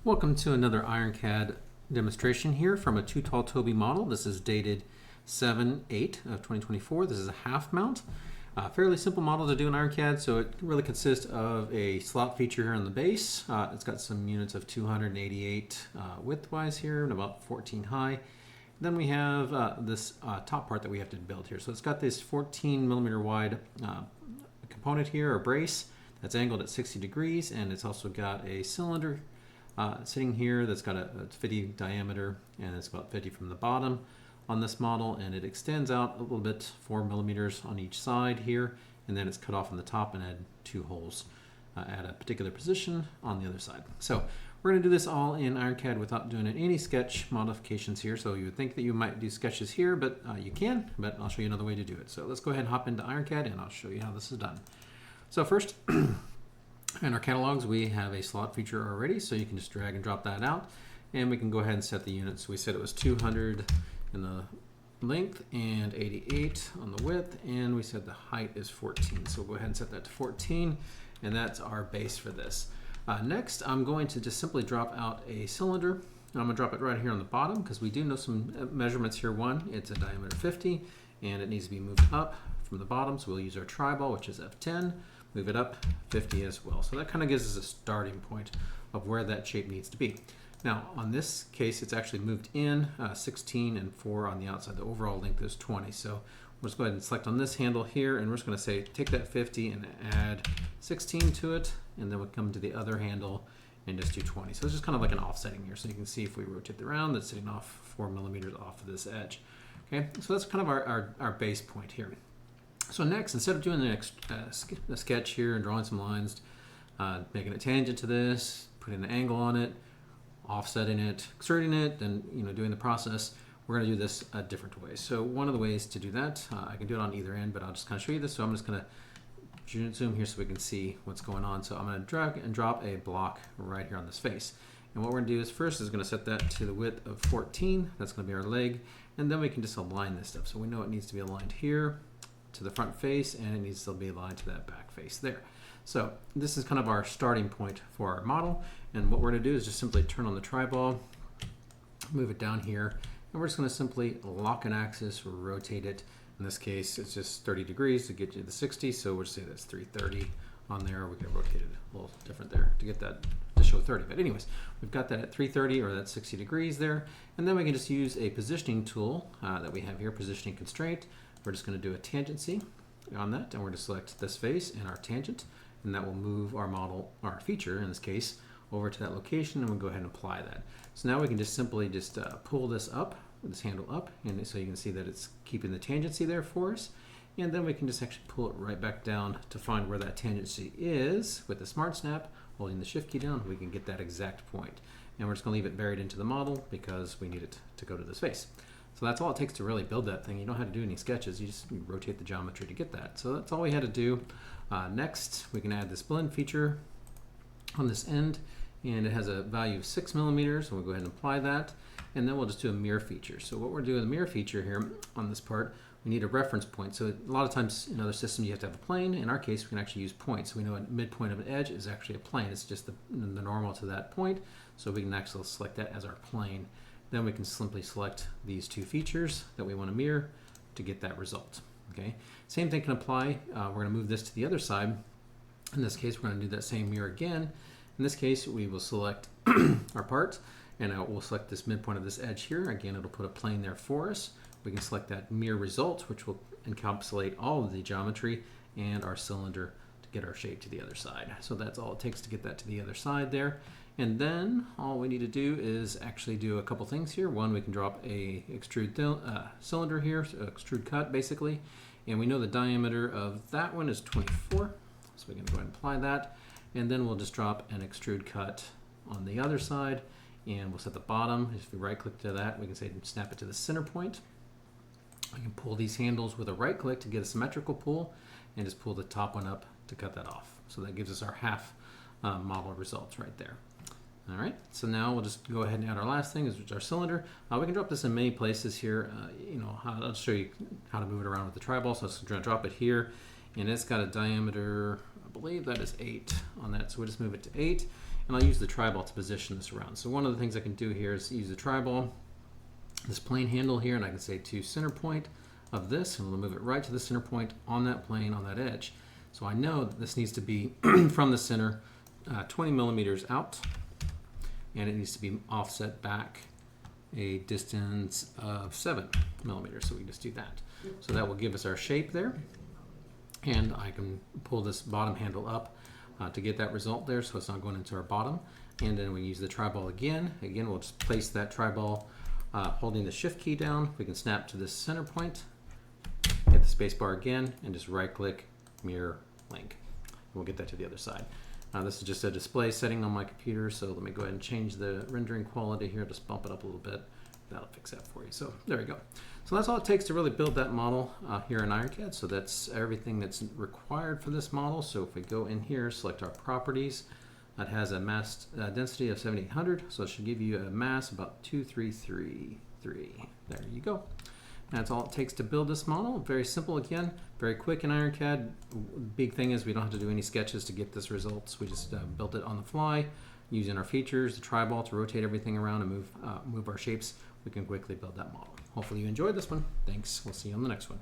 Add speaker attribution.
Speaker 1: Welcome to another IronCAD demonstration here from a too tall Toby model. This is dated 7/8 of 2024. This is a half mount. Fairly simple model to do in IronCAD, so it really consists of a slot feature here on the base. It's got some units of 288 width-wise here and about 14 high. Then we have this top part that we have to build here. So it's got this 14 millimeter wide component here, or brace, that's angled at 60 degrees, and it's also got a cylinder sitting here that's got a 50 diameter, and it's about 50 from the bottom on this model, and it extends out a little bit, 4 millimeters on each side here, and then it's cut off on the top and add 2 holes at a particular position on the other side. So we're going to do this all in IronCAD without doing any sketch modifications here. So you would think that you might do sketches here, but you can, but I'll show you another way to do it. So let's go ahead and hop into IronCAD and I'll show you how this is done. So first, in our catalogs, we have a slot feature already, so you can just drag and drop that out, and we can go ahead and set the units. We said it was 200 in the length and 88 on the width, and we said the height is 14. So we'll go ahead and set that to 14, and that's our base for this. Next, I'm going to just simply drop out a cylinder. I'm going to drop it right here on the bottom because we do know some measurements here. One, it's a diameter 50, and it needs to be moved up from the bottom, so we'll use our TriBall, which is F10. Move it up 50 as well. So that kind of gives us a starting point of where that shape needs to be. Now, on this case, it's actually moved in 16 and 4 on the outside. The overall length is 20. So we'll just go ahead and select on this handle here, and we're just going to say take that 50 and add 16 to it, and then we'll come to the other handle and just do 20. So it's just kind of like an offsetting here. So you can see if we rotate it around, that's sitting off 4 millimeters off of this edge. Okay, so that's kind of our base point here. So next, instead of doing the sketch here and drawing some lines, making a tangent to this, putting an angle on it, offsetting it, extruding it, and doing the process, we're going to do this a different way. So one of the ways to do that, I can do it on either end, but I'll just kind of show you this. So I'm just going to zoom here so we can see what's going on. So I'm going to drag and drop a block right here on this face. And what we're going to do is first is going to set that to the width of 14. That's going to be our leg. And then we can just align this stuff. So we know it needs to be aligned here to the front face, and it needs to be aligned to that back face there. So this is kind of our starting point for our model, and what we're going to do is just simply turn on the TriBall, move it down here, and we're just going to simply lock an axis or rotate it. In this case, it's just 30 degrees to get you to the 60, so we'll just say that's 330 on there. We can rotate it a little different there to get that to show 30. But anyways, we've got that at 330, or that's 60 degrees there, and then we can just use a positioning tool that we have here, positioning constraint. We're just going to do a tangency on that, and we're going to select this face and our tangent, and that will move our model, our feature in this case, over to that location, and we'll go ahead and apply that. So now we can just simply pull this up, this handle up, and so you can see that it's keeping the tangency there for us, and then we can just actually pull it right back down to find where that tangency is with the Smart Snap, holding the Shift key down. We can get that exact point, and we're just going to leave it buried into the model because we need it to go to this face. So that's all it takes to really build that thing. You don't have to do any sketches. You just rotate the geometry to get that. So that's all we had to do. Next, we can add this blend feature on this end, and it has a value of 6 millimeters. So we'll go ahead and apply that, and then we'll just do a mirror feature. So what we're doing, the mirror feature here on this part, we need a reference point. So a lot of times in other systems you have to have a plane. In our case, we can actually use points. So we know a midpoint of an edge is actually a plane. It's just the normal to that point. So we can actually select that as our plane. Then we can simply select these two features that we want to mirror to get that result. Okay. Same thing can apply. We're going to move this to the other side. In this case, we're going to do that same mirror again. In this case, we will select our part, and we'll select this midpoint of this edge here. Again, it'll put a plane there for us. We can select that mirror result, which will encapsulate all of the geometry and our cylinder to get our shape to the other side. So that's all it takes to get that to the other side there. And then all we need to do is actually do a couple things here. One, we can drop a extrude cylinder here, so extrude cut basically. And we know the diameter of that one is 24. So we can go ahead and apply that. And then we'll just drop an extrude cut on the other side. And we'll set the bottom. If we right click to that, we can say snap it to the center point. I can pull these handles with a right click to get a symmetrical pull, and just pull the top one up to cut that off. So that gives us our half model results right there. All right, so now we'll just go ahead and add our last thing, which is our cylinder. We can drop this in many places here. I'll show you how to move it around with the TriBall. So I'm just going to drop it here, and it's got a diameter, I believe that is 8 on that. So we'll just move it to 8, and I'll use the TriBall to position this around. So one of the things I can do here is use the TriBall, this plane handle here, and I can say to center point of this, and we'll move it right to the center point on that plane, on that edge. So I know that this needs to be from the center 20 millimeters out, and it needs to be offset back a distance of 7 millimeters. So we can just do that. So that will give us our shape there. And I can pull this bottom handle up to get that result there, so it's not going into our bottom. And then we use the TriBall again. Again, we'll just place that TriBall holding the shift key down. We can snap to this center point, hit the space bar again, and just right click, mirror, link. We'll get that to the other side. This is just a display setting on my computer, so let me go ahead and change the rendering quality here, just bump it up a little bit. That'll fix that for you. So there we go. So that's all it takes to really build that model here in IronCAD. So that's everything that's required for this model. So if we go in here, select our properties, that has a mass density of 7800. So it should give you a mass about 2333. There you go. That's all it takes to build this model. Very simple again, very quick in IronCAD. Big thing is we don't have to do any sketches to get this results. We just built it on the fly using our features, the TriBall to rotate everything around and move our shapes. We can quickly build that model. Hopefully you enjoyed this one. Thanks. We'll see you on the next one.